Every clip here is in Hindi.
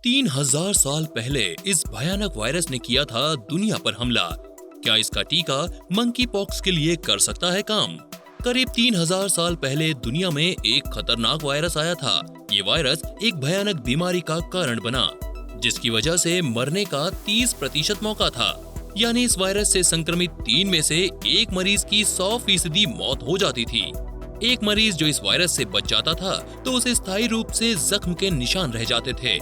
3000 साल पहले इस भयानक वायरस ने किया था दुनिया पर हमला। क्या इसका टीका मंकी पॉक्स के लिए कर सकता है काम? करीब 3000 साल पहले दुनिया में एक खतरनाक वायरस आया था। ये वायरस एक भयानक बीमारी का कारण बना, जिसकी वजह से मरने का 30% मौका था। यानी इस वायरस से संक्रमित 3 में से एक मरीज की 100% मौत हो जाती थी। एक मरीज जो इस वायरस से बच जाता था तो उसे स्थायी रूप से जख्म के निशान रह जाते थे।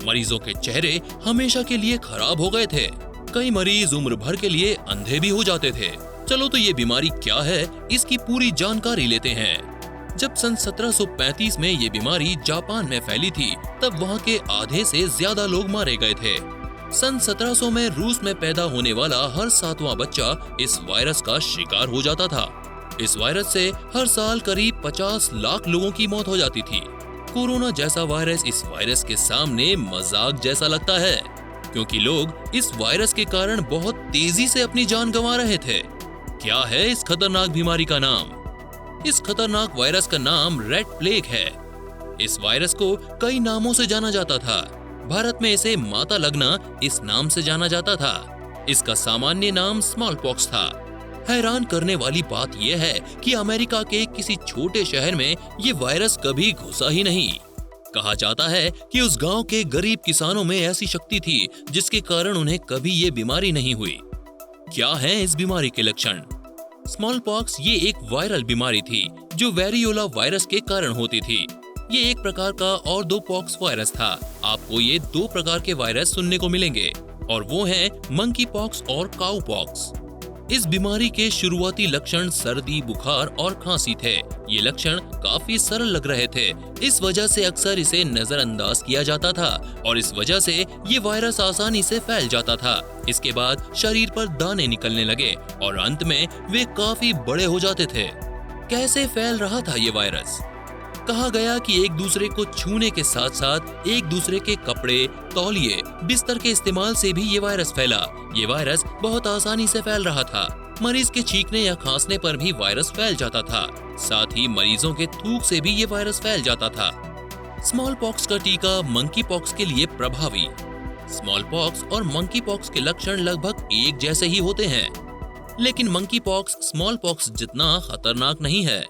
मरीजों के चेहरे हमेशा के लिए खराब हो गए थे। कई मरीज उम्र भर के लिए अंधे भी हो जाते थे। चलो तो ये बीमारी क्या है, इसकी पूरी जानकारी लेते हैं। जब सन 1735 में ये बीमारी जापान में फैली थी, तब वहाँ के आधे से ज्यादा लोग मारे गए थे। सन 1700 में रूस में पैदा होने वाला हर 7वां बच्चा इस वायरस का शिकार हो जाता था। इस वायरस से हर साल करीब 50 लाख लोगों की मौत हो जाती थी। कोरोना जैसा वायरस इस वायरस के सामने मजाक जैसा लगता है, क्योंकि लोग इस वायरस के कारण बहुत तेजी से अपनी जान गंवा रहे थे। क्या है इस खतरनाक बीमारी का नाम? इस खतरनाक वायरस का नाम रेड प्लेग है। इस वायरस को कई नामों से जाना जाता था। भारत में इसे माता लगना इस नाम से जाना जाता था। इसका सामान्य नाम स्मॉल पॉक्स था। हैरान करने वाली बात यह है कि अमेरिका के किसी छोटे शहर में ये वायरस कभी घुसा ही नहीं। कहा जाता है कि उस गांव के गरीब किसानों में ऐसी शक्ति थी जिसके कारण उन्हें कभी ये बीमारी नहीं हुई। क्या है इस बीमारी के लक्षण? स्मॉल पॉक्स ये एक वायरल बीमारी थी जो वेरियोला वायरस के कारण होती थी। ये एक प्रकार का और 2 पॉक्स वायरस था। आपको ये 2 प्रकार के वायरस सुनने को मिलेंगे और वो हैं मंकी पॉक्स और काऊ पॉक्स। इस बीमारी के शुरुआती लक्षण सर्दी, बुखार और खांसी थे। ये लक्षण काफी सरल लग रहे थे, इस वजह से अक्सर इसे नजरअंदाज किया जाता था और इस वजह से ये वायरस आसानी से फैल जाता था। इसके बाद शरीर पर दाने निकलने लगे और अंत में वे काफी बड़े हो जाते थे। कैसे फैल रहा था ये वायरस? कहा गया कि एक दूसरे को छूने के साथ साथ एक दूसरे के कपड़े, तौलिए, बिस्तर के इस्तेमाल से भी ये वायरस फैला। ये वायरस बहुत आसानी से फैल रहा था। मरीज के छींकने या खांसने पर भी वायरस फैल जाता था। साथ ही मरीजों के थूक से भी ये वायरस फैल जाता था। स्मॉल पॉक्स का टीका मंकी पॉक्स के लिए प्रभावी। स्मॉल पॉक्स और मंकी पॉक्स के लक्षण लगभग एक जैसे ही होते हैं, लेकिन मंकी पॉक्स स्मॉल पॉक्स जितना खतरनाक नहीं है।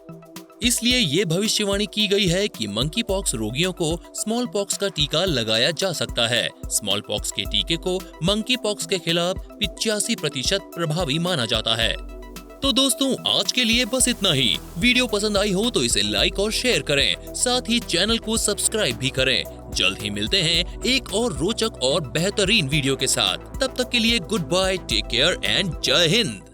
इसलिए ये भविष्यवाणी की गई है कि मंकी पॉक्स रोगियों को स्मॉल पॉक्स का टीका लगाया जा सकता है। स्मॉल पॉक्स के टीके को मंकी पॉक्स के खिलाफ 85% प्रभावी माना जाता है। तो दोस्तों, आज के लिए बस इतना ही। वीडियो पसंद आई हो तो इसे लाइक और शेयर करें, साथ ही चैनल को सब्सक्राइब भी करें। जल्द ही मिलते हैं एक और रोचक और बेहतरीन वीडियो के साथ। तब तक के लिए goodbye, take care and जय हिंद।